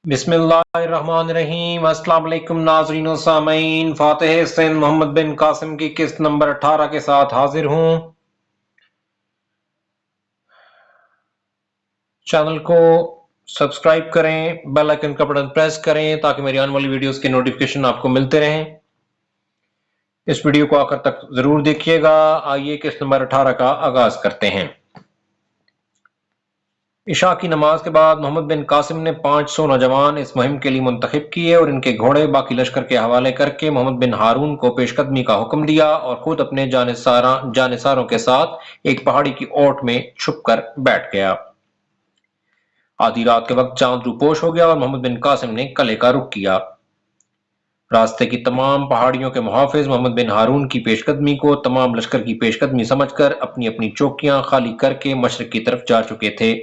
बिस्मिल्लाहिर्रहमानिर्रहीम। अस्सलाम वालेकुम नाज़रीन व सामीन। फातिह सैयद मोहम्मद बिन कासिम की किस्त नंबर 18 के साथ हाजिर हूँ। चैनल को सब्सक्राइब करें, बेल आइकन का बटन प्रेस करें ताकि मेरी आने वाली वीडियोस के नोटिफिकेशन आपको मिलते रहें। इस वीडियो को आखिर तक जरूर देखिएगा। आइए किस्त नंबर 18 का आगाज करते हैं। इशा की नमाज के बाद मोहम्मद बिन कासिम ने 500 नौजवान इस मुहिम के लिए मुंतखब किए और इनके घोड़े बाकी लश्कर के हवाले करके मोहम्मद बिन हारून को पेशकदमी का हुक्म दिया और खुद अपने जानिसारों के साथ एक पहाड़ी की ओट में छुप कर बैठ गया। आधी रात के वक्त चांद रूपोश हो गया और मोहम्मद बिन कासिम ने किले का रुख किया। रास्ते की तमाम पहाड़ियों के मुहाफिज मोहम्मद बिन हारून की पेशकदमी को तमाम लश्कर की पेशकदमी समझकर अपनी अपनी चौकियां खाली करके मशरक की तरफ जा चुके थे।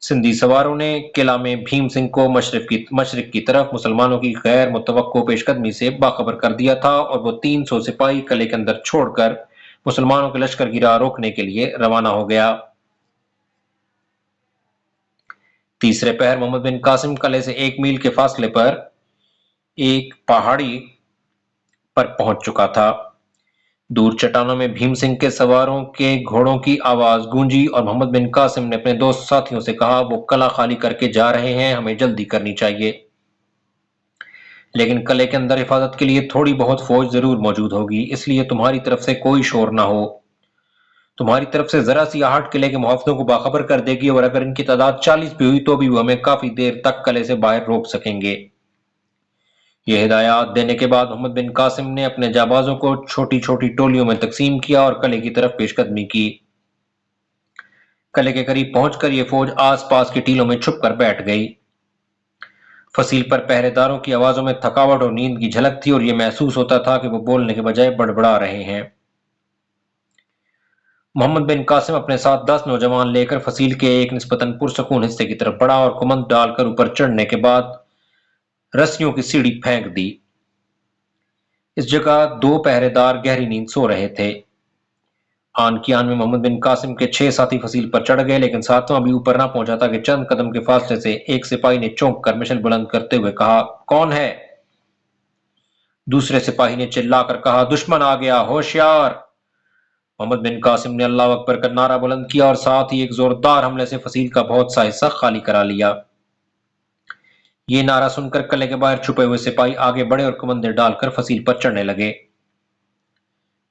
सिंधी सवारों ने किला में भीम सिंह को मशरक की तरफ मुसलमानों की गैर मुतवक्को पेशकदमी से बाखबर कर दिया था और वो 300 सिपाही किले के अंदर छोड़कर मुसलमानों के लश्कर की राह रोकने के लिए रवाना हो गया। तीसरे पहर मोहम्मद बिन कासिम किले से 1 मील के फासले पर एक पहाड़ी पर पहुंच चुका था। दूर चट्टानों में भीम सिंह के सवारों के घोड़ों की आवाज गूंजी और मोहम्मद बिन कासिम ने अपने दोस्त साथियों से कहा, वो किला खाली करके जा रहे हैं, हमें जल्दी करनी चाहिए। लेकिन किले के अंदर हिफाजत के लिए थोड़ी बहुत फौज जरूर मौजूद होगी, इसलिए तुम्हारी तरफ से कोई शोर ना हो। तुम्हारी तरफ से जरा सी आहट किले के मुहाफिजों को बाखबर कर देगी और अगर इनकी तादाद 40 भी हुई तो भी वो हमें काफी देर तक किले से बाहर रोक सकेंगे। ये हिदायत देने के बाद मोहम्मद बिन कासिम ने अपने जाबाजों को छोटी छोटी टोलियों में तकसीम किया और किले की तरफ पेशकदमी की। किले के करीब पहुंचकर यह फौज आस पास की टीलों में छुप कर बैठ गई। फसील पर पहरेदारों की आवाजों में थकावट और नींद की झलक थी और यह महसूस होता था कि वो बोलने के बजाय बड़बड़ा रहे हैं। मोहम्मद बिन कासिम अपने साथ 10 नौजवान लेकर फसील के एक निस्बतन पुरसकून हिस्से की तरफ बढ़ा और कुमंद डालकर ऊपर चढ़ने के बाद रस्सियों की सीढ़ी फेंक दी। इस जगह 2 पहरेदार गहरी नींद सो रहे थे। आन की आन में मोहम्मद बिन कासिम के 6 साथी फसील पर चढ़ गए, लेकिन सातवां भी ऊपर ना पहुंचा था कि चंद कदम के फासले से एक सिपाही ने चौंक कर मिशल बुलंद करते हुए कहा, कौन है? दूसरे सिपाही ने चिल्लाकर कहा, दुश्मन आ गया, होशियार। मोहम्मद बिन कासिम ने अल्लाह अकबर का नारा बुलंद किया और साथ ही एक जोरदार हमले से फसील का बहुत सा हिस्सा खाली करा लिया। ये नारा सुनकर किले के बाहर छुपे हुए सिपाही आगे बढ़े और कुमंदे डालकर फसील पर चढ़ने लगे।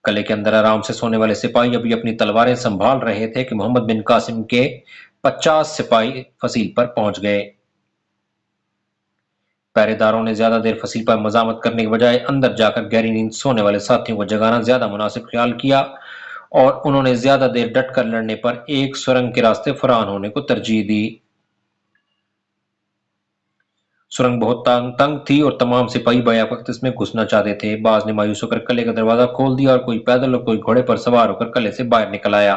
किले के अंदर आराम से सोने वाले सिपाही अभी अपनी तलवारें संभाल रहे थे कि मोहम्मद बिन कासिम के 50 सिपाही फसील पर पहुंच गए। पहरेदारों ने ज्यादा देर फसील पर मजामत करने के बजाय अंदर जाकर गहरी नींद सोने वाले साथियों को जगाना ज्यादा मुनासिब ख्याल किया और उन्होंने ज्यादा देर डट कर लड़ने पर एक सुरंग के रास्ते फरार होने को तरजीह दी। सुरंग बहुत तंग थी और तमाम सिपाही बैक इसमें घुसना चाहते थे। बाज ने मायूस होकर किले का दरवाजा खोल दिया और कोई पैदल और कोई घोड़े पर सवार होकर किले से बाहर निकल आया।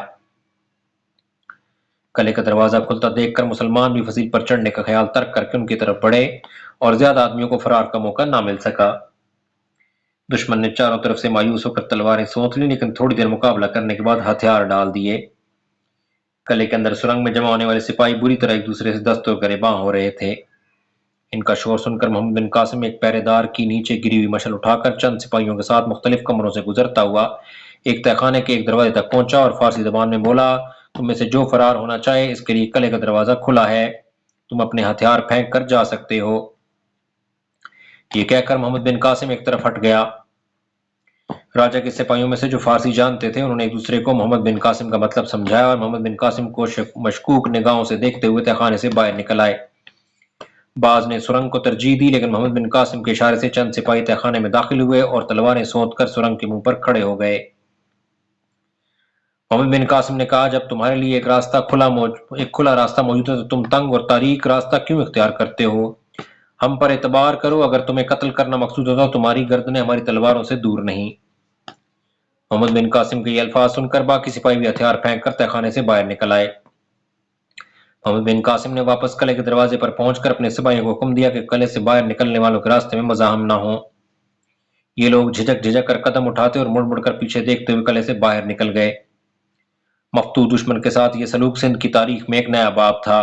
किले का दरवाजा खुलता देखकर मुसलमान भी फसील पर चढ़ने का ख्याल तर्क करके उनकी तरफ बढ़े और ज्यादा आदमियों को फरार का मौका ना मिल सका। दुश्मन ने चारों तरफ से मायूस होकर तलवारें सोच ली, लेकिन थोड़ी देर मुकाबला करने के बाद हथियार डाल दिए। किले के अंदर सुरंग में जमा होने वाले सिपाही बुरी तरह एक दूसरे से दस्तों गरेबां हो रहे थे। इनका शोर सुनकर मोहम्मद बिन कासिम एक पहरेदार की नीचे गिरी हुई मशल उठाकर चंद सिपाहियों के साथ मुख्तलिफ कमरों से गुजरता हुआ एक तहखाने के एक दरवाजे तक पहुंचा और फारसी जबान में बोला, तुम में से जो फरार होना चाहे इसके लिए किले का दरवाजा खुला है, तुम अपने हथियार फेंक कर जा सकते हो। ये कहकर मोहम्मद बिन कासिम एक तरफ हट गया। राजा के सिपाहियों में से जो फारसी जानते थे उन्होंने एक दूसरे को मोहम्मद बिन कासिम का मतलब समझाया और मोहम्मद बिन कासिम को मशकूक निगाहों से देखते हुए तहखाने से बाहर निकल आए। बाज ने सुरंग को तरजीह दी, लेकिन मोहम्मद बिन कासिम के इशारे से चंद सिपाही तहखाने में दाखिल हुए और तलवारें सोंध कर सुरंग के मुंह पर खड़े हो गए। मोहम्मद बिन कासिम ने कहा, जब तुम्हारे लिए एक खुला रास्ता मौजूद है तो तुम तंग और तारीक रास्ता क्यों इख्तियार करते हो? हम पर एतबार करो, अगर तुम्हें कत्ल करना मकसूद होता तो तुम्हारी गर्दनें हमारी तलवारों से दूर नहीं। मोहम्मद बिन कासिम के ये अल्फाज सुनकर बाकी सिपाही भी हथियार फेंक कर तहखाने से बाहर निकल आए। मोहम्मद बिन कासिम ने वापस किले के दरवाजे पर पहुंचकर अपने सिपाहियों को हुक्म दिया कि किले से बाहर निकलने वालों के रास्ते में मज़ाहम न हो। ये लोग झिझक झिझक कर कदम उठाते और मुड़ मुड़ कर पीछे देखते हुए किले से बाहर निकल गए। मफ्तूह दुश्मन के साथ ये सलूक सिंध की तारीख में एक नया बाब था।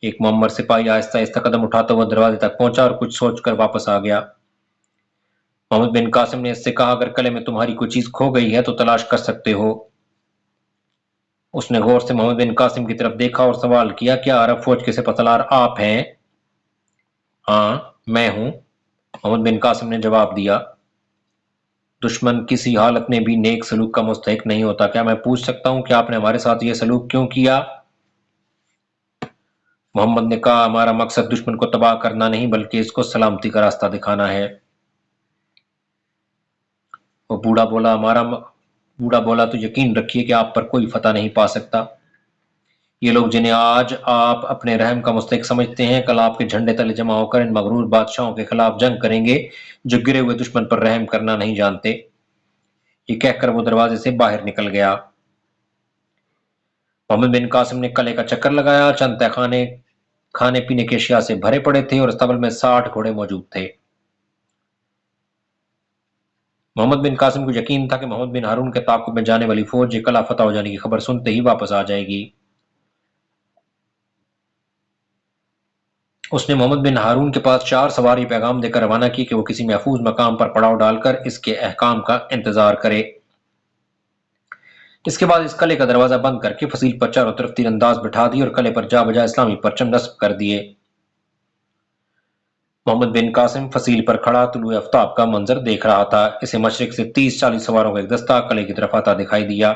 ایک معمر سپاہی آہستہ آہستہ قدم اٹھاتا ہوا دروازے تک پہنچا اور کچھ سوچ کر واپس آ گیا۔ محمد بن قاسم نے اس سے کہا، اگر قلعے میں تمہاری کوئی چیز کھو گئی ہے تو تلاش کر سکتے ہو۔ اس نے غور سے محمد بن قاسم کی طرف دیکھا اور سوال کیا، کیا عرب فوج کے سپہ سالار آپ ہیں؟ ہاں میں ہوں، محمد بن قاسم نے جواب دیا۔ دشمن کسی حالت میں بھی نیک سلوک کا مستحق نہیں ہوتا، کیا میں پوچھ سکتا ہوں کہ آپ نے ہمارے ساتھ یہ سلوک کیوں کیا؟ محمد نے کہا، ہمارا مقصد دشمن کو تباہ کرنا نہیں بلکہ اس کو سلامتی کا راستہ دکھانا ہے۔ وہ بوڑھا بولا تو یقین رکھیے کہ آپ پر کوئی فتح نہیں پا سکتا۔ یہ لوگ جنہیں آج آپ اپنے رحم کا مستحق سمجھتے ہیں، کل آپ کے جھنڈے تلے جمع ہو کر ان مغرور بادشاہوں کے خلاف جنگ کریں گے جو گرے ہوئے دشمن پر رحم کرنا نہیں جانتے۔ یہ کہہ کر وہ دروازے سے باہر نکل گیا۔ محمد بن قاسم نے قلعے کا چکر لگایا۔ چند تہ خانے کھانے پینے کی اشیاء سے بھرے پڑے تھے اور استبل میں 60 گھوڑے موجود تھے۔ محمد بن قاسم کو یقین تھا کہ محمد بن ہارون کے تعاقب میں جانے والی فوج یہ قلعہ فتح ہو جانے کی خبر سنتے ہی واپس آ جائے گی۔ اس نے محمد بن ہارون کے پاس 4 سوار یہ پیغام دے کر روانہ کی کہ وہ کسی محفوظ مقام پر پڑاؤ ڈال کر اس کے احکام کا انتظار کرے۔ اس کے بعد اس قلعے کا دروازہ بند کر کے فصیل پر چاروں طرف تیر انداز بٹھا دی اور قلعے پر جا بجا اسلامی پرچم نصب کر دیے۔ محمد بن قاسم فصیل پر کھڑا طلوع آفتاب کا منظر دیکھ رہا تھا۔ اسے مشرق سے 30-40 سواروں کا ایک دستہ قلعے کی طرف آتا دکھائی دیا۔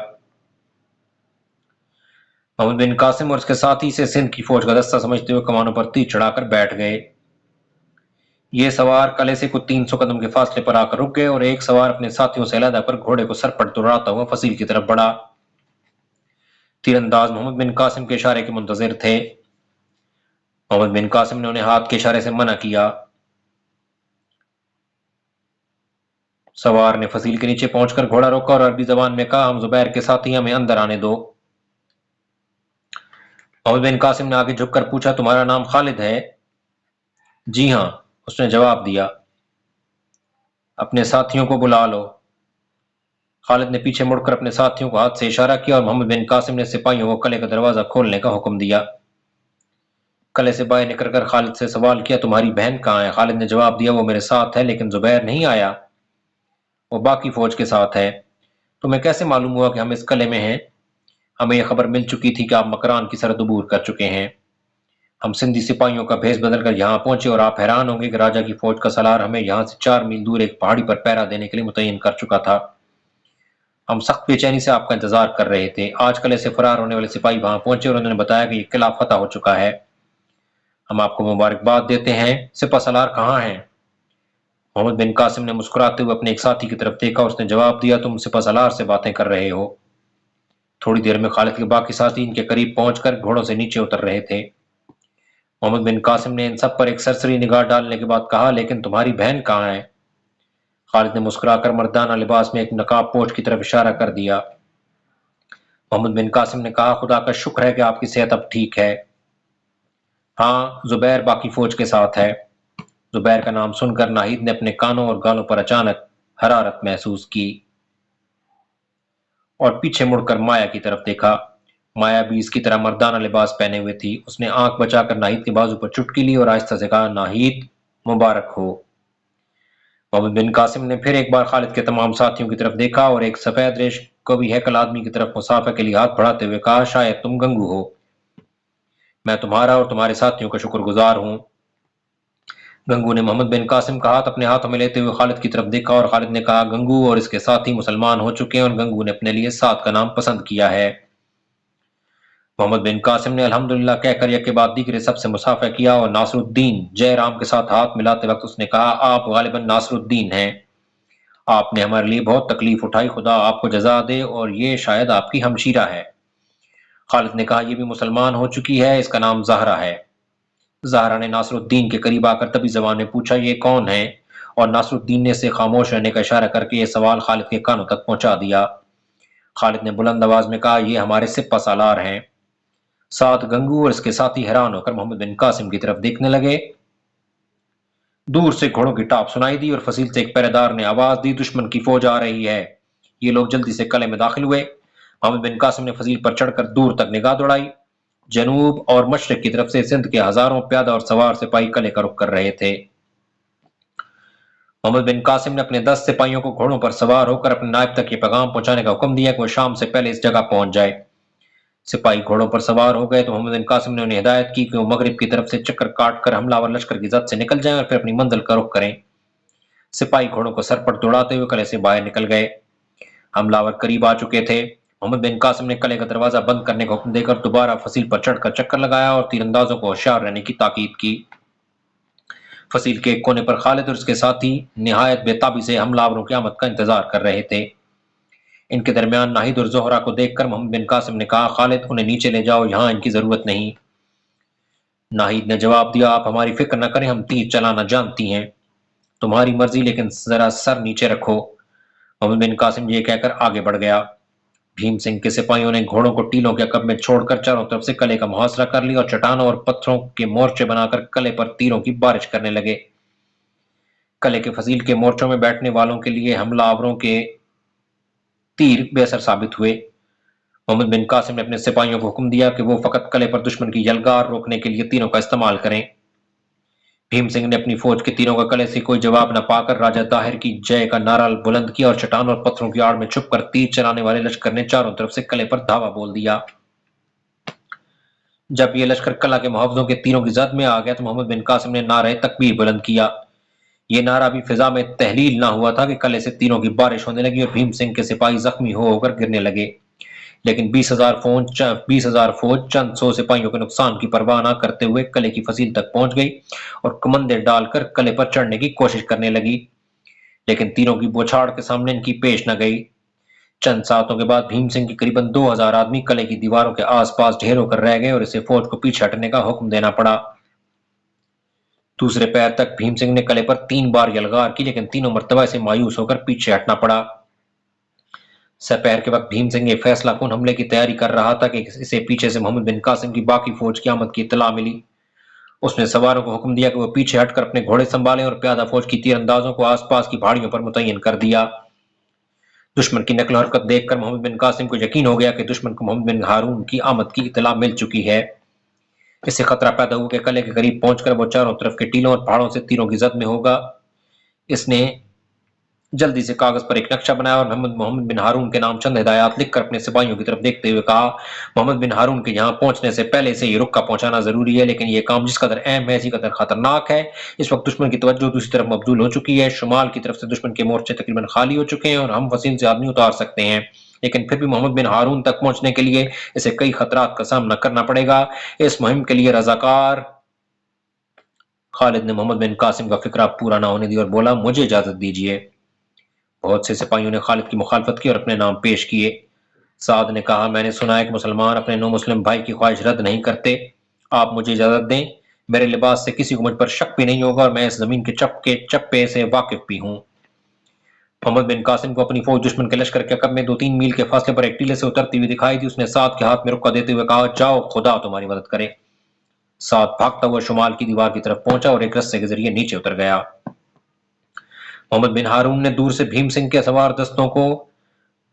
محمد بن قاسم اور اس کے ساتھی اسے سندھ کی فوج کا دستہ سمجھتے ہوئے کمانوں پر تیر چڑھا کر بیٹھ گئے۔ یہ سوار قلعے سے کچھ 300 قدم کے فاصلے پر آ کر رک گئے اور ایک سوار اپنے ساتھیوں سے علیحدہ کر گھوڑے کو سر پر دوڑاتا ہوا فصیل کی طرف بڑھا۔ تیر انداز محمد بن قاسم کے اشارے کے منتظر تھے۔ محمد بن قاسم نے انہیں ہاتھ کے اشارے سے منع کیا۔ سوار نے فصیل کے نیچے پہنچ کر گھوڑا روکا اور عربی زبان میں کہا، ہم زبیر کے ساتھی، ہمیں اندر آنے دو۔ محمد بن قاسم نے آگے جھک کر پوچھا، تمہارا نام خالد ہے؟ جی ہاں، اس نے جواب دیا۔ اپنے ساتھیوں کو بلا لو۔ خالد نے پیچھے مڑ کر اپنے ساتھیوں کو ہاتھ سے اشارہ کیا اور محمد بن قاسم نے سپاہیوں کو قلعے کا دروازہ کھولنے کا حکم دیا۔ قلعے سے باہر نکل کر خالد سے سوال کیا، تمہاری بہن کہاں ہے؟ خالد نے جواب دیا، وہ میرے ساتھ ہے لیکن زبیر نہیں آیا، وہ باقی فوج کے ساتھ ہے۔ تمہیں کیسے معلوم ہوا کہ ہم اس قلعے میں ہیں؟ ہمیں یہ خبر مل چکی تھی کہ آپ مکران کی سرحد عبور کر چکے ہیں۔ ہم سندھی سپاہیوں کا بھیس بدل کر یہاں پہنچے اور آپ حیران ہوں گے کہ راجا کی فوج کا سالار ہمیں یہاں سے 4 میل دور ایک پہاڑی پر پہرا دینے کے لیے متعین کر چکا تھا۔ ہم سخت بے چینی سے آپ کا انتظار کر رہے تھے۔ آج قلعے سے فرار ہونے والے سپاہی وہاں پہنچے اور انہوں نے بتایا کہ یہ قلعہ فتح ہو چکا ہے۔ ہم آپ کو مبارکباد دیتے ہیں۔ سپہ سالار کہاں ہیں؟ محمد بن قاسم نے مسکراتے ہوئے اپنے ایک ساتھی کی طرف دیکھا، اس نے جواب دیا، تم سپہ سالار سے باتیں کر رہے ہو۔ تھوڑی دیر میں خالد کے باقی ساتھی ان کے قریب پہنچ کر گھوڑوں سے نیچے اتر رہے تھے۔ محمد بن قاسم نے ان سب پر ایک سرسری نگاہ ڈالنے کے بعد کہا، لیکن تمہاری بہن کہاں ہے؟ خالد نے مسکرا کر مردانہ لباس میں ایک نقاب پوش کی طرف اشارہ کر دیا۔ محمد بن قاسم نے کہا، خدا کا شکر ہے کہ آپ کی صحت اب ٹھیک ہے۔ ہاں، زبیر باقی فوج کے ساتھ ہے۔ زبیر کا نام سن کر ناہید نے اپنے کانوں اور گالوں پر اچانک حرارت محسوس کی اور پیچھے مڑ کر مایا کی طرف دیکھا۔ مایا بھی اس کی طرح مردانہ لباس پہنے ہوئے تھی۔ اس نے آنکھ بچا کر ناہید کے بازو پر چٹکی لی اور آہستہ سے کہا، ناہید مبارک ہو۔ محمد بن قاسم نے پھر ایک بار خالد کے تمام ساتھیوں کی طرف دیکھا اور ایک سفید ریش کوی ہیکل آدمی کی طرف مسافہ کے لیے ہاتھ بڑھاتے ہوئے کہا، شاید تم گنگو ہو۔ میں تمہارا اور تمہارے ساتھیوں کا شکر گزار ہوں۔ گنگو نے محمد بن قاسم کا ہاتھ اپنے ہاتھوں میں لیتے ہوئے خالد کی طرف دیکھا اور خالد نے کہا، گنگو اور اس کے ساتھی مسلمان ہو چکے ہیں اور گنگو نے اپنے لیے سعد کا نام پسند کیا ہے۔ محمد بن قاسم نے الحمدللہ کہہ کر یک کے بعد دیگرے سب سے مسافہ کیا اور ناصر الدین جے رام کے ساتھ ہاتھ ملاتے وقت اس نے کہا، آپ غالباً ناصر الدین ہیں۔ آپ نے ہمارے لیے بہت تکلیف اٹھائی، خدا آپ کو جزا دے، اور یہ شاید آپ کی ہمشیرہ ہے۔ خالد نے کہا، یہ بھی مسلمان ہو چکی ہے، اس کا نام زہرہ ہے۔ زہرہ نے ناصر الدین کے قریب آ کر طبی زبان میں پوچھا، یہ کون ہے؟ اور ناصر الدین نے اسے خاموش رہنے کا اشارہ کر کے یہ سوال خالد کے کانوں تک پہنچا دیا۔ خالد نے بلند آواز میں کہا، یہ ہمارے سپہ سالار ہیں۔ سعد، گنگو اور اس کے ساتھی حیران ہو کر محمد بن قاسم کی طرف دیکھنے لگے۔ دور سے گھوڑوں کی ٹاپ سنائی دی اور فصیل سے ایک پہرے دار نے آواز دی، دشمن کی فوج آ رہی ہے۔ یہ لوگ جلدی سے قلعے میں داخل ہوئے۔ محمد بن قاسم نے فصیل پر چڑھ کر دور تک نگاہ دوڑائی۔ جنوب اور مشرق کی طرف سے سندھ کے ہزاروں پیادہ اور سوار سپاہی قلعے کا رخ کر رہے تھے۔ محمد بن قاسم نے اپنے 10 سپاہیوں کو گھوڑوں پر سوار ہو کر اپنے نائب تک یہ پیغام پہنچانے کا حکم دیا کہ وہ شام سے پہلے اس جگہ پہنچ جائے۔ سپاہی گھوڑوں پر سوار ہو گئے تو محمد بن قاسم نے انہیں ہدایت کی کہ وہ مغرب کی طرف سے چکر کاٹ کر حملہ آور لشکر کی زد سے نکل جائیں اور پھر اپنی منزل کا رخ کریں۔ سپاہی گھوڑوں کو سر پر دوڑاتے ہوئے قلعے سے باہر نکل گئے۔ حملہ آور قریب آ چکے تھے۔ محمد بن قاسم نے قلعے کا دروازہ بند کرنے کا حکم دے کر دوبارہ فصیل پر چڑھ کر چکر لگایا اور تیر اندازوں کو ہوشیار رہنے کی تاکید کی۔ فصیل کے ایک کونے پر خالد اور اس کے ساتھی نہایت بے تابی سے حملہ آوروں کی آمد کا انتظار کر رہے تھے۔ ان کے درمیان ناہید اور زہرہ کو دیکھ کر محمد بن قاسم نے کہا، خالد انہیں نیچے لے جاؤ، یہاں ان کی ضرورت نہیں۔ ناہید نے جواب دیا، آپ ہماری فکر نہ کریں، ہم تیر چلانا جانتی ہیں، تمہاری مرضی، لیکن ذرا سر نیچے رکھو۔ محمد بن قاسم یہ کہہ کر آگے بڑھ گیا۔ بھیم سنگھ کے سپاہیوں نے گھوڑوں کو ٹیلوں کے عقب میں چھوڑ کر چاروں طرف سے قلعے کا محاصرہ کر لیا اور چٹانوں اور پتھروں کے مورچے بنا کر قلعے پر تیروں کی بارش کرنے لگے۔ قلعے کے فصیل کے مورچوں میں بیٹھنے والوں کے لیے حملہ آوروں کے تیر بے اثر ثابت ہوئے۔ محمد بن قاسم نے اپنے سپاہیوں کو حکم دیا کہ وہ فقط قلعے پر دشمن کی یلغار روکنے کے لیے تیروں کا استعمال کریں۔ بھیم سنگھ نے اپنی فوج کے تیروں کا قلعے سے کوئی جواب نہ پا کر راجہ طاہر کی جے کا نعرہ بلند کیا اور چٹانوں اور پتھروں کی آڑ میں چھپ کر تیر چلانے والے لشکر نے چاروں طرف سے قلعے پر دھاوا بول دیا۔ جب یہ لشکر قلعہ کے محافظوں کے تیروں کی زد میں آ گیا تو محمد بن قاسم نے نعرہ تکبیر بلند کیا۔ یہ نعرہ بھی فضا میں تحلیل نہ ہوا تھا کہ قلعے سے تیروں کی بارش ہونے لگی اور بھیم سنگھ کے سپاہی زخمی ہو کر گرنے لگے۔ لیکن 20,000 فوج چند سو سپاہیوں کے نقصان کی پرواہ نہ کرتے ہوئے قلعے کی فصیل تک پہنچ گئی اور کمندے ڈال کر قلعے پر چڑھنے کی کوشش کرنے لگی، لیکن تیروں کی بوچھاڑ کے سامنے ان کی پیش نہ گئی۔ چند ساعتوں کے بعد بھیم سنگھ کے قریباً 2,000 آدمی قلعے کی دیواروں کے آس پاس ڈھیر ہو کر رہ گئے اور اسے فوج کو پیچھے ہٹنے کا حکم دینا پڑا۔ دوسرے پیر تک بھیم سنگھ نے قلعے پر 3 بار یلغار کی، لیکن تینوں مرتبہ اسے مایوس ہو کر پیچھے ہٹنا پڑا۔ سپہر کے وقت بھیم سنگھ یہ فیصلہ کن حملے کی تیاری کر رہا تھا کہ اسے پیچھے سے محمد بن قاسم کی باقی فوج کی آمد کی اطلاع ملی۔ اس نے سواروں کو حکم دیا کہ وہ پیچھے ہٹ کر اپنے گھوڑے سنبھالیں اور پیادہ فوج کی تیر اندازوں کو آس پاس کی پہاڑیوں پر متعین کر دیا۔ دشمن کی نقل و حرکت دیکھ کر محمد بن قاسم کو یقین ہو گیا کہ دشمن کو محمد بن ہارون کی آمد کی اطلاع مل چکی ہے۔ اس سے خطرہ پیدا ہوا کہ قلعے کے قریب پہنچ کر وہ چاروں طرف کے ٹیلوں اور پہاڑوں سے تیروں کی زد میں ہوگا۔ اس نے جلدی سے کاغذ پر ایک نقشہ بنایا اور محمد بن ہارون کے نام چند ہدایات لکھ کر اپنے سپاہیوں کی طرف دیکھتے ہوئے کہا، محمد بن ہارون کے یہاں پہنچنے سے پہلے سے یہ رکا پہنچانا ضروری ہے، لیکن یہ کام جس قدر اہم ہے اسی قدر خطرناک ہے۔ اس وقت دشمن کی توجہ دوسری طرف مبذول ہو چکی ہے، شمال کی طرف سے دشمن کے مورچے تقریباً خالی ہو چکے ہیں اور ہم وسیم سے آدمی اتار سکتے ہیں، لیکن پھر بھی محمد بن ہارون تک پہنچنے کے لیے اسے کئی خطرات کا سامنا کرنا پڑے گا۔ اس مہم کے لیے رضاکار خالد نے محمد بن قاسم کا فکرہ پورا نہ ہونے دیا اور بولا، مجھے اجازت دیجیے۔ بہت سے سپاہیوں نے خالد کی مخالفت کی اور اپنے نام پیش کیے۔ سعد نے کہا، میں نے سنا ہے کہ مسلمان اپنے نو مسلم بھائی کی خواہش رد نہیں کرتے، آپ مجھے اجازت دیں، میرے لباس سے کسی کو مجھ پر شک بھی نہیں ہوگا اور میں اس زمین کے چپے سے واقف بھی ہوں۔ محمد بن قاسم کو اپنی فوج دشمن کے لشکر کے عقب میں 2-3 میل کے فاصلے پر ایک ٹیلے سے اترتی ہوئی دکھائی دی۔ اس نے سعد کے ہاتھ میں رکا دیتے ہوئے کہا، جاؤ، خدا تمہاری مدد کرے۔ سعد بھاگتا ہوا شمال کی دیوار کی طرف پہنچا اور ایک رسے کے ذریعے نیچے اتر گیا۔ محمد بن ہارون نے دور سے بھیم سنگھ کے سوار دستوں کو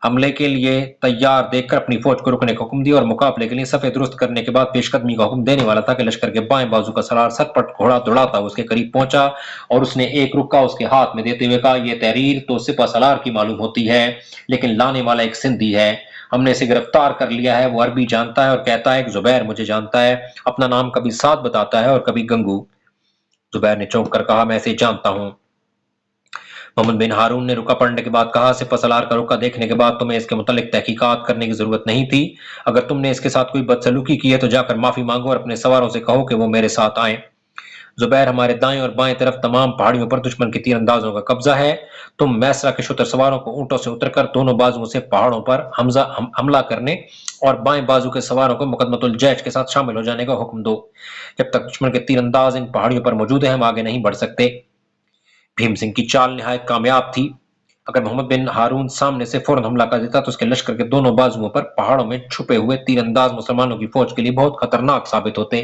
حملے کے لیے تیار دیکھ کر اپنی فوج کو رکنے کا حکم دیا اور مقابلے کے لیے صفیں درست کرنے کے بعد پیش قدمی کا حکم دینے والا تھا کہ لشکر کے بائیں بازو کا سرار سرپٹ گھوڑا دوڑاتا اس کے قریب پہنچا اور اس نے ایک رکا اس کے ہاتھ میں دیتے ہوئے کہا، یہ تحریر تو سپہ سالار کی معلوم ہوتی ہے، لیکن لانے والا ایک سندھی ہے، ہم نے اسے گرفتار کر لیا ہے، وہ عربی جانتا ہے اور کہتا ہے کہ زبیر مجھے جانتا ہے، اپنا نام کبھی سعد بتاتا ہے اور کبھی گنگو۔ زبیر نے چونک کر کہا، میں اسے جانتا ہوں۔ محمد بن ہارون نے رکا پڑنے کے بعد کہا، سپہ سالار کا رکا دیکھنے کے بعد تمہیں اس کے متعلق تحقیقات کرنے کی ضرورت نہیں تھی، اگر تم نے اس کے ساتھ کوئی بدسلوکی کی ہے تو جا کر معافی مانگو اور اپنے سواروں سے کہو کہ وہ میرے ساتھ آئیں۔ زبیر، ہمارے دائیں اور بائیں طرف تمام پہاڑیوں پر دشمن کی تیر اندازوں کا قبضہ ہے، تم میسرا کے شتر سواروں کو اونٹوں سے اتر کر دونوں بازوؤں سے پہاڑوں پر حملہ کرنے اور بائیں بازو کے سواروں کو مقدمۃ الجیش کے ساتھ شامل ہو جانے کا حکم دو، جب تک دشمن کے تیر انداز ان پہاڑیوں پر موجود ہیں ہم آگے نہیں بڑھ سکتے۔ بھیم سنگھ کی چال نہایت کامیاب تھی، اگر محمد بن ہارون سامنے سے فوراً حملہ کر دیتا تو اس کے لشکر کے دونوں بازوؤں پر پہاڑوں میں چھپے ہوئے تیر انداز مسلمانوں کی فوج کے لیے بہت خطرناک ثابت ہوتے،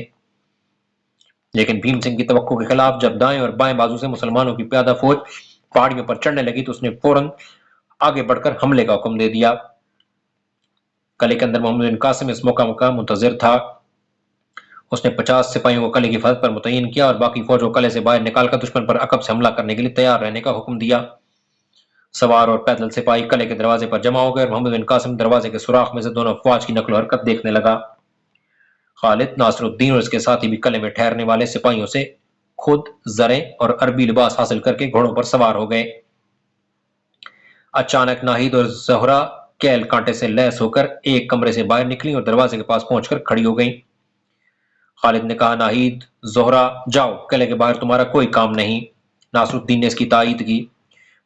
لیکن بھیم سنگھ کی توقع کے خلاف جب دائیں اور بائیں بازو سے مسلمانوں کی پیادہ فوج پہاڑیوں پر چڑھنے لگی تو اس نے فوراً آگے بڑھ کر حملے کا حکم دے دیا۔ قلعے کے اندر محمد بن قاسم اس موقع کا منتظر تھا۔ उसने 50 सिपाहियों को किले की हिफाजत पर मुतय्यन किया और बाकी फौज को किले से बाहर निकालकर दुश्मन पर अकब से हमला करने के लिए तैयार रहने का हुक्म दिया। सवार और पैदल सिपाही किले के दरवाजे पर जमा हो गए और मोहम्मद बिन कासिम दरवाजे के सुराख में से दोनों अफवाज की नकलो हरकत देखने लगा। खालिद, नासरुद्दीन और इसके साथी भी किले में ठहरने वाले सिपाहियों से खुद जरे और अरबी लिबास हासिल करके घोड़ों पर सवार हो गए। अचानक नाहिद और जोहरा कैल कांटे से लैस होकर एक कमरे से बाहर निकली और दरवाजे के पास पहुंचकर खड़ी हो गई। खालिद ने कहा, नाहिद, जोहरा, जाओ, किले के बाहर तुम्हारा कोई काम नहीं। नासरुद्दीन ने इसकी तायीद की।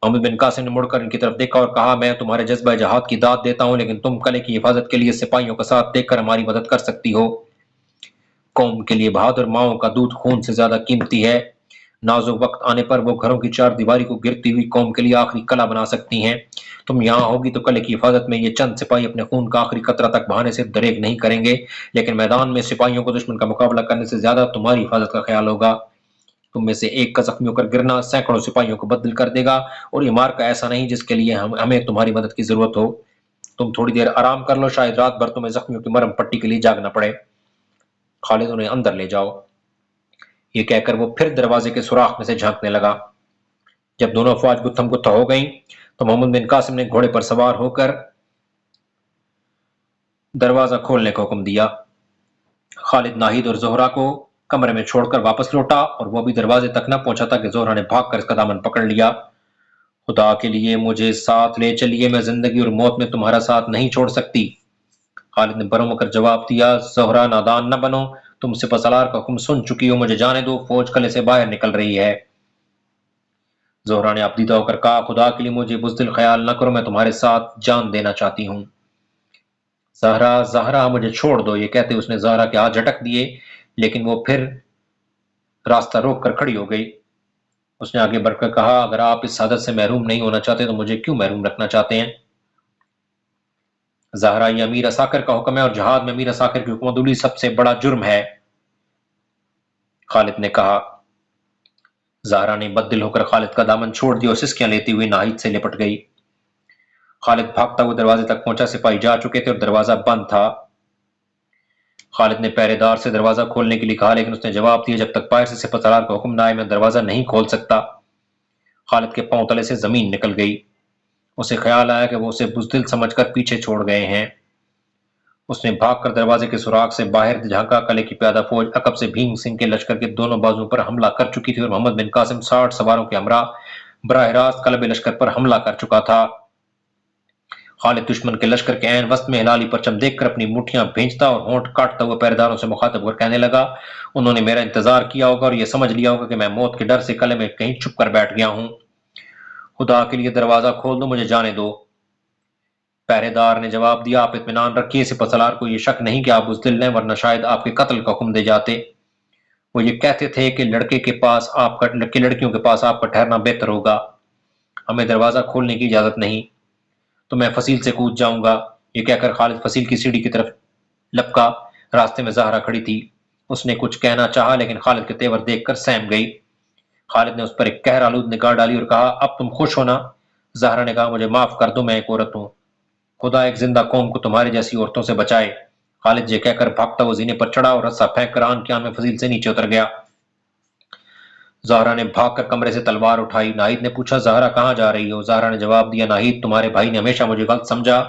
मोहम्मद बिन कासिम ने मुड़कर इनकी तरफ देखा और कहा, मैं तुम्हारे जज्बा जहाद की दाद देता हूं, लेकिन तुम किले की हिफाजत के लिए सिपाहियों का साथ देखकर हमारी मदद कर सकती हो। कौम के लिए बहादुर माओं का दूध खून से ज्यादा कीमती है। नाजुक वक्त आने पर वो घरों की चार दीवारी को गिरती हुई कौम के लिए आखिरी कला बना सकती हैं। तुम यहाँ होगी तो किले की हिफाजत में ये चंद सिपाही अपने खून का आखिरी कतरा तक बहाने से दरेग नहीं करेंगे, लेकिन मैदान में सिपाहियों को दुश्मन का मुकाबला करने से ज्यादा तुम्हारी हिफाजत का ख्याल होगा। तुम में से एक का जख्मी होकर गिरना सैकड़ों सिपाहियों को बदल कर देगा, और ये मार्का ऐसा नहीं जिसके लिए हमें तुम्हारी मदद की जरूरत हो। तुम थोड़ी देर आराम कर लो, शायद रात भर तुम्हें जख्मियों की मरहम पट्टी के लिए जागना पड़े। खालिद, उन्हें अंदर ले जाओ। ये कहकर वो फिर दरवाजे के सुराख में से झांकने लगा। जब दोनों अफवाज गुत्थम गुत्था हो गईं, तो मोहम्मद बिन कासिम ने घोड़े पर सवार होकर दरवाजा खोलने का हुक्म दिया। खालिद नाहिद और जोहरा को कमरे में छोड़कर वापस लौटा और वो भी दरवाजे तक न पहुंचा था कि जोहरा ने भागकर इसका दामन पकड़ लिया। खुदा के लिए मुझे साथ ले चलिए, मैं जिंदगी और मौत में तुम्हारा साथ नहीं छोड़ सकती। खालिद ने बरम होकर जवाब दिया, जोहरा, नादान न बनो, तुम सिपहसालार का हुक्म सुन चुकी हो, मुझे जाने दो, फौज किले से बाहर निकल रही है। जोहरा ने आपदीदा होकर कहा, खुदा के लिए मुझे बुज़दिल ख्याल न करो, मैं तुम्हारे साथ जान देना चाहती हूँ। ज़हरा, ज़हरा, मुझे छोड़ दो। ये कहते उसने ज़हरा के हाथ झटक दिए, लेकिन वो फिर रास्ता रोक कर खड़ी हो गई। उसने आगे बढ़कर कहा, अगर आप इस सादत से महरूम नहीं होना चाहते तो मुझे क्यों महरूम रखना चाहते हैं? ज़हरा, ये अमीर असाकर का हुक्म है और जहाद में अमीर असाकर की हुक्मदुली सबसे बड़ा जुर्म है, खालिद ने कहा। ज़हरा ने बददिल होकर खालिद का दामन छोड़ दिया और सिसकियां लेती हुई नाहिद से लिपट गई। खालिद भागता हुआ दरवाजे तक पहुंचा। सिपाही जा चुके थे और दरवाजा बंद था। खालिद ने पहरेदार से दरवाजा खोलने के लिए कहा, लेकिन उसने जवाब दिया, जब तक बाहर से सिपहसालार का हुक्म न आए मैं दरवाजा नहीं खोल सकता। खालिद के पांव तले से जमीन निकल गई। उसे ख्याल आया कि वो उसे बुज़दिल समझकर पीछे छोड़ गए हैं। उसने भागकर दरवाजे के सुराख से बाहर झांका। किले की प्यादा फौज अकब से भीम सिंह के लश्कर के दोनों बाजुओं पर हमला कर चुकी थी और मोहम्मद बिन कासिम 60 सवारों के हमरा बराह रास्त कलबे लश्कर पर हमला कर चुका था। खालिद दुश्मन के लश्कर के ऐन वस्त में हिलाली परचम देखकर अपनी मुठ्ठियां भेजता और होंठ काटता हुआ पहरेदारों से मुखातब होकर कहने लगा, उन्होंने मेरा इंतजार किया होगा और यह समझ लिया होगा कि मैं मौत के डर से किले में कहीं छुप कर बैठ गया हूं। खुदा के लिए दरवाजा खोल दो, मुझे जाने दो। पहरेदार ने जवाब दिया, आप इत्मीनान रखिए, सिपहसालार को यह शक नहीं कि आप बुज़दिल हैं, वरना शायद आपके कत्ल का हुक्म दे जाते। वो ये कहते थे कि लड़कियों के पास आपका ठहरना बेहतर होगा। हमें दरवाजा खोलने की इजाजत नहीं, तो मैं फसील से कूद जाऊंगा। ये कहकर खालिद फसील की सीढ़ी की तरफ लपका। रास्ते में ज़हरा खड़ी थी। उसने कुछ कहना चाहा, लेकिन खालिद के तेवर देखकर सहम गई। खालिद ने उस पर एक कहर आलूद निगाह डाली और कहा, अब तुम खुश हो ना? ज़हरा ने कहा, मुझे माफ कर दो, मैं एक औरत हूं। खुदा एक जिंदा कौम को तुम्हारी जैसी औरतों से बचाए। खालिद ये कहकर भागता वो जीने पर चढ़ा और रस्सा फेंक कर आन के आन में फजील से नीचे उतर गया। ज़हरा ने भागकर कमरे से तलवार उठाई। नाहिद ने पूछा, ज़हरा कहाँ जा रही हो? ज़हरा ने जवाब दिया, नाहिद, तुम्हारे भाई ने हमेशा मुझे गलत समझा।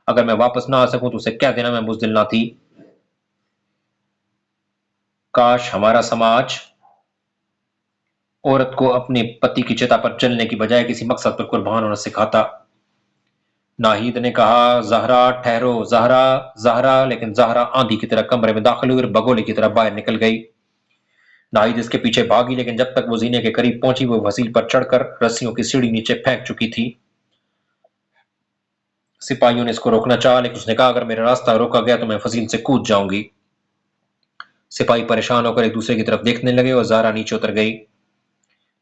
अगर मैं वापस ना आ सकूं तो उसे कह देना मैं बुज़दिल ना थी। काश हमारा समाज औरत को अपने पति की चिता पर चलने की बजाय किसी मकसद पर कुर्बान होना सिखाता। नाहिद ने कहा, ज़हरा ठहरो, ज़हरा, ज़हरा, लेकिन ज़हरा आंधी की तरह कमरे में दाखिल हुई और बगोले की तरह बाहर निकल गई। नाहिद इसके पीछे भागी, लेकिन जब तक वो जीने के करीब पहुंची वो वसील पर चढ़कर रस्सियों की सीढ़ी नीचे फेंक चुकी थी। सिपाहियों ने इसको रोकना चाहा, लेकिन उसने कहा, अगर मेरा रास्ता रोका गया तो मैं फसील से कूद जाऊंगी। सिपाही परेशान होकर एक दूसरे की तरफ देखने लगे और ज़हरा नीचे उतर गई।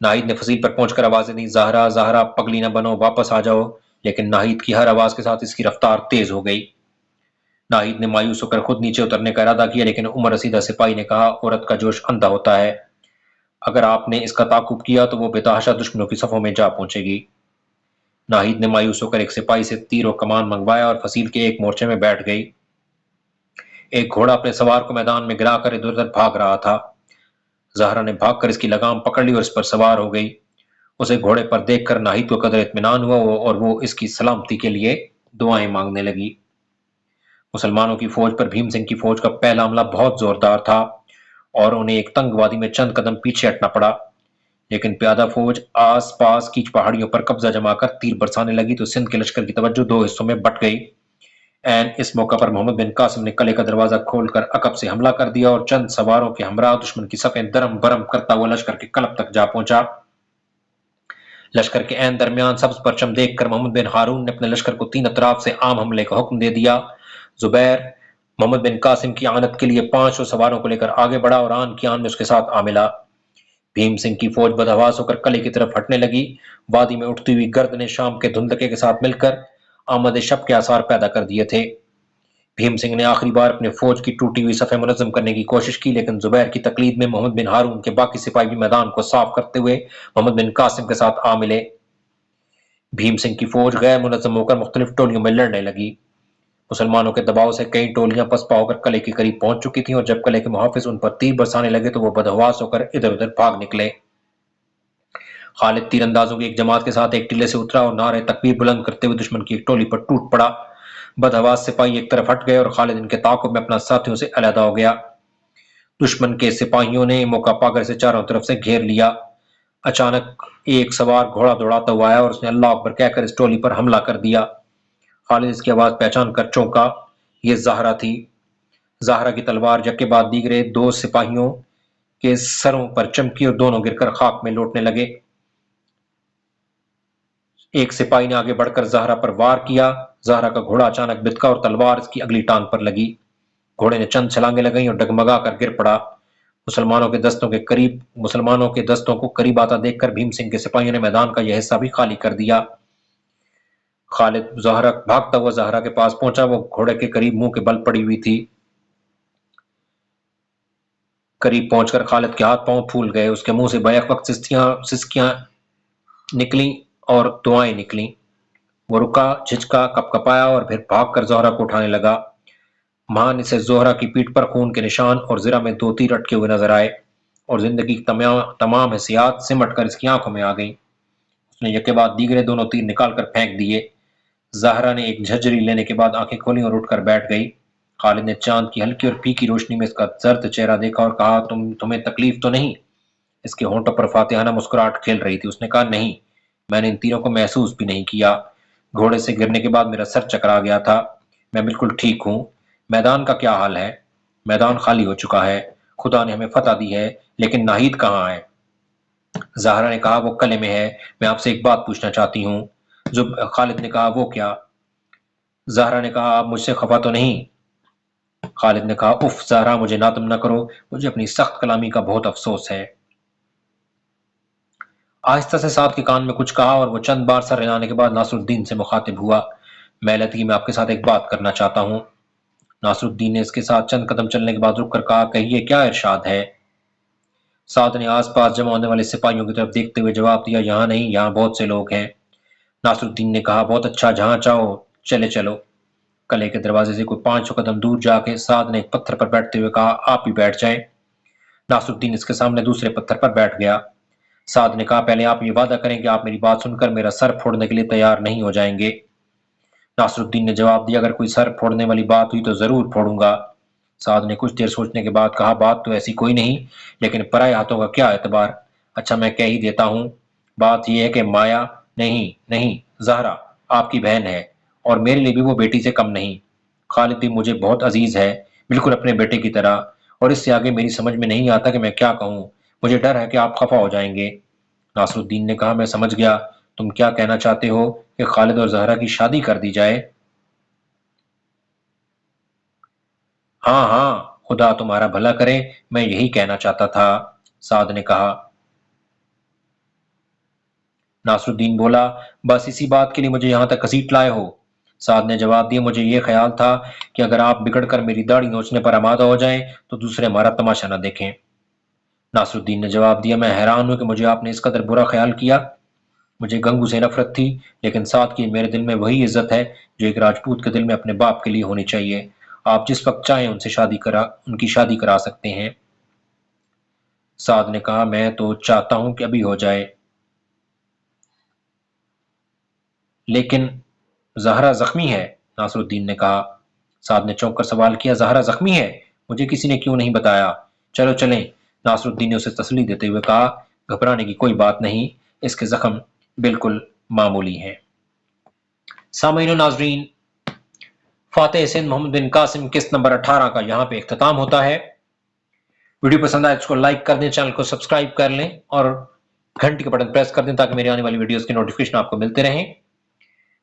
नाहिद ने फसील पर पहुंचकर आवाजें दी, ज़हरा, ज़हरा, पगली न बनो, वापस आ जाओ। लेकिन नाहिद की हर आवाज के साथ इसकी रफ्तार तेज हो गई। नाहिद ने मायूस होकर खुद नीचे उतरने का इरादा किया, लेकिन उमर रसीदा सिपाही ने कहा, औरत का जोश अंधा होता है। अगर आपने इसका ताकुब किया तो वो बेतहाशा दुश्मनों की सफों में जा पहुंचेगी। नाहिद ने मायूस होकर एक सिपाही से तीर और कमान मंगवाया और फसील के एक मोर्चे में बैठ गई। एक घोड़ा अपने सवार को मैदान में गिराकर इधर उधर भाग रहा था। ज़हरा ने भागकर इसकी लगाम पकड़ ली और इस पर सवार हो गई। उसे घोड़े पर देखकर नाहिद को कदर इत्मीनान हुआ और वो इसकी सलामती के लिए दुआएं मांगने लगी। मुसलमानों की फौज पर भीम सिंह की फौज का पहला हमला बहुत जोरदार था और उन्हें एक तंग वादी में चंद कदम पीछे हटना पड़ा। लेकिन प्यादा फौज आस पास की पहाड़ियों पर कब्जा जमाकर तीर बरसाने लगी तो सिंध के लश्कर की तवज्जो दो हिस्सों में बट गई। एन इस मौका पर मोहम्मद बिन कासिम ने किले का दरवाजा खोलकर अकब से हमला कर दिया और चंद सवारों के हमरा दुश्मन की सफेद दरम बरम करता हुआ लश्कर के कलब तक जा पहुंचा। लश्कर के ऐन दरमियान सब्ज परचम देखकर मोहम्मद बिन हारून ने अपने लश्कर को तीन अतराफ से आम हमले का हुक्म दे दिया। जुबैर मोहम्मद बिन कासिम की आनत के लिए 500 सवारों को लेकर आगे बढ़ा और आन की आन में उसके साथ आ मिला। भीम सिंह की फौज बदहवास होकर किले की तरफ हटने लगी। वादी में उठती हुई गर्द ने शाम के धुंधके के साथ मिलकर आमद शब के आसार पैदा कर दिए थे। भीम सिंह ने आखिरी बार अपने फौज की टूटी हुई सफ़े मुनज़्ज़म करने की कोशिश की, लेकिन जुबैर की तकलीद में मोहम्मद बिन हारून के बाकी सिपाही भी मैदान को साफ करते हुए मोहम्मद बिन कासिम के साथ आ मिले। भीम सिंह की फौज गैर मुनज़्ज़म होकर मुख्तलिफ टोलियों में लड़ने लगी। मुसलमानों के दबाव से कई टोलियां पसपा होकर किले के करीब पहुंच चुकी थीं और जब किले के मुहाफिज उन पर तीर बरसाने लगे तो वो बदहवास होकर इधर उधर भाग निकले। खालिद तीरंदाजों की एक जमात के साथ एक टीले से उतरा और नारे तकबीर बुलंद करते हुए दुश्मन की एक टोली पर टूट पड़ा। बदहवास सिपाही एक तरफ हट गए और खालिद इनके ताक़ुब में अपना साथियों से अलहदा हो गया। दुश्मन के सिपाहियों ने मौका पाकर इसे चारों तरफ से घेर लिया। अचानक एक सवार घोड़ा दौड़ाता हुआ आया और उसने अल्लाह अकबर कहकर इस टोली पर हमला कर दिया। खालिद इसकी आवाज पहचान कर चौंका। ये ज़हरा थी। ज़हरा की तलवार यक्के बाद दीगरे दो सिपाहियों के सरों पर चमकी और दोनों गिरकर खाक में लौटने लगे। एक सिपाही ने आगे बढ़कर ज़हरा पर वार किया। ज़हरा का घोड़ा अचानक बिदका और तलवार इसकी अगली टांग पर लगी। घोड़े ने चंद छलांगे लगाई और डगमगा कर गिर पड़ा। मुसलमानों के दस्तों को करीब आता देखकर भीम सिंह के सिपाहियों ने मैदान का यह हिस्सा भी खाली कर दिया। खालिद भागता हुआ ज़हरा के पास पहुंचा। वो घोड़े के करीब मुंह के बल पड़ी हुई थी। करीब पहुंचकर खालिद के हाथ पांव फूल गए। उसके मुंह से बैक वक्त सिसकियां निकली और दुआएं निकली। वो रुका, झिझका, कपकपाया और फिर भागकर ज़ोहरा को उठाने लगा। महान इसे ज़ोहरा की पीठ पर खून के निशान और ज़िरा में दो तीर अटके हुए नजर आए और जिंदगी की तमाम हिस्सियात सिमट कर इसकी आंखों में आ गई। उसने यके बाद दीगरे दोनों तीर निकालकर फेंक दिए। ज़हरा ने एक झज्जरी लेने के बाद आंखें खोली और उठकर बैठ गई। खालिद ने चांद की हल्की और फीकी रोशनी में इसका जर्द चेहरा देखा और कहा, तुम्हें तकलीफ तो नहीं? इसके होंठों पर फातिहाना मुस्कुराहट खेल रही थी। उसने कहा, नहीं, मैंने इन तीरों को महसूस भी नहीं किया। घोड़े से गिरने के बाद मेरा सर चकरा गया था। मैं बिल्कुल ठीक हूं। मैदान का क्या हाल है? मैदान खाली हो चुका है। खुदा ने हमें फतह दी है, लेकिन नाहिद कहाँ है? ज़हरा ने कहा, वो किले में है। मैं आपसे एक बात पूछना चाहती हूँ। खालिद ने कहा, वो क्या? ज़हरा ने कहा, आप मुझसे खफा तो नहीं? खालिद ने कहा, उफ ज़हरा, मुझे नातम न करो। मुझे अपनी सख्त कलामी का बहुत अफसोस है। आहिस्ता से साद के कान में कुछ कहा और वो चंद बार सर हिलाने के बाद नासरुद्दीन से मुखातिब हुआ। मैं लतीफ़ में आपके साथ एक बात करना चाहता हूँ। नासरुद्दीन ने इसके साथ चंद कदम चलने के बाद रुककर कहा, कहिए, क्या इरशाद है? साद ने आसपास जमा होने वाले सिपाहियों की तरफ देखते हुए जवाब दिया, यहाँ नहीं, यहाँ बहुत से लोग हैं। नासरुद्दीन ने कहा, बहुत अच्छा, जहां चाहो चले चलो। किले के दरवाजे से कोई 500 कदम दूर जाके साद ने एक पत्थर पर बैठते हुए कहा, आप भी बैठ जाएं। नासरुद्दीन इसके सामने दूसरे पत्थर पर बैठ गया। साद ने कहा, पहले आप ये वादा करें कि आप मेरी बात सुनकर मेरा सर फोड़ने के लिए तैयार नहीं हो जाएंगे। नासरुद्दीन ने जवाब दिया, अगर कोई सर फोड़ने वाली बात हुई तो जरूर फोड़ूंगा। साद ने कुछ देर सोचने के बाद कहा, बात तो ऐसी कोई नहीं, लेकिन पराए हाथों का क्या एतबार। अच्छा, मैं कह ही देता हूँ। बात यह है कि माया नहीं नहीं ज़हरा आपकी बहन है और मेरे लिए भी वो बेटी से कम नहीं। खालिद भी मुझे बहुत अजीज है, बिल्कुल अपने बेटे की तरह, और इससे आगे मेरी समझ में नहीं आता कि मैं क्या कहूँ। मुझे डर है कि आप खफा हो जाएंगे। नासरुद्दीन ने कहा, मैं समझ गया। तुम क्या कहना चाहते हो कि खालिद और ज़हरा की शादी कर दी जाए? हाँ हाँ, खुदा तुम्हारा भला करे, मैं यही कहना चाहता था, साद ने कहा। नासरुद्दीन बोला, बस इसी बात के लिए मुझे यहाँ तक घसीट लाए हो? साद ने जवाब दिया, मुझे ये ख्याल था कि अगर आप बिगड़कर मेरी दाढ़ी नोचने पर आमादा हो जाएं तो दूसरे हमारा तमाशा न देखें। नासरुद्दीन ने जवाब दिया, मैं हैरान हूं कि मुझे आपने इस कदर बुरा ख्याल किया। मुझे गंगू से नफरत थी, लेकिन साथ की मेरे दिल में वही इज्जत है जो एक राजपूत के दिल में अपने बाप के लिए होनी चाहिए, آپ جس وقت چاہیں ان کی شادی کرا سکتے ہیں۔ سعد نے کہا میں تو چاہتا ہوں کہ ابھی ہو جائے۔ لیکن زہرا زخمی ہے، ناصر الدین نے کہا۔ سعد نے چونک کر سوال کیا، زہرا زخمی ہے؟ مجھے کسی نے کیوں نہیں بتایا؟ چلو چلیں۔ ناصر الدین نے اسے تسلی دیتے ہوئے کہا، گھبرانے کی کوئی بات نہیں، اس کے زخم بالکل معمولی ہیں۔ سامعین و ناظرین، فاتح سندھ محمد بن قاسم قسط نمبر 18 کا یہاں پہ اختتام ہوتا ہے۔ ویڈیو پسند آئے اس کو لائک کر دیں، چینل کو سبسکرائب کر لیں اور گھنٹی کا بٹن پریس کر دیں تاکہ میری آنے والی ویڈیوز کے نوٹیفیکیشن آپ کو ملتے رہیں۔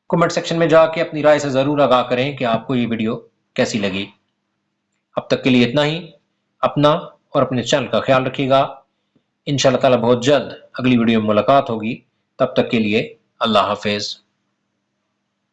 کمنٹ سیکشن میں جا کے اپنی رائے سے ضرور آگاہ کریں کہ آپ کو یہ ویڈیو کیسی لگی۔ اب تک کے لیے اتنا ہی۔ اپنا اور اپنے چینل کا خیال رکھیے گا۔ انشاءاللہ تعالی بہت جلد اگلی ویڈیو میں ملاقات ہوگی۔ تب تک کے لیے اللہ حافظ۔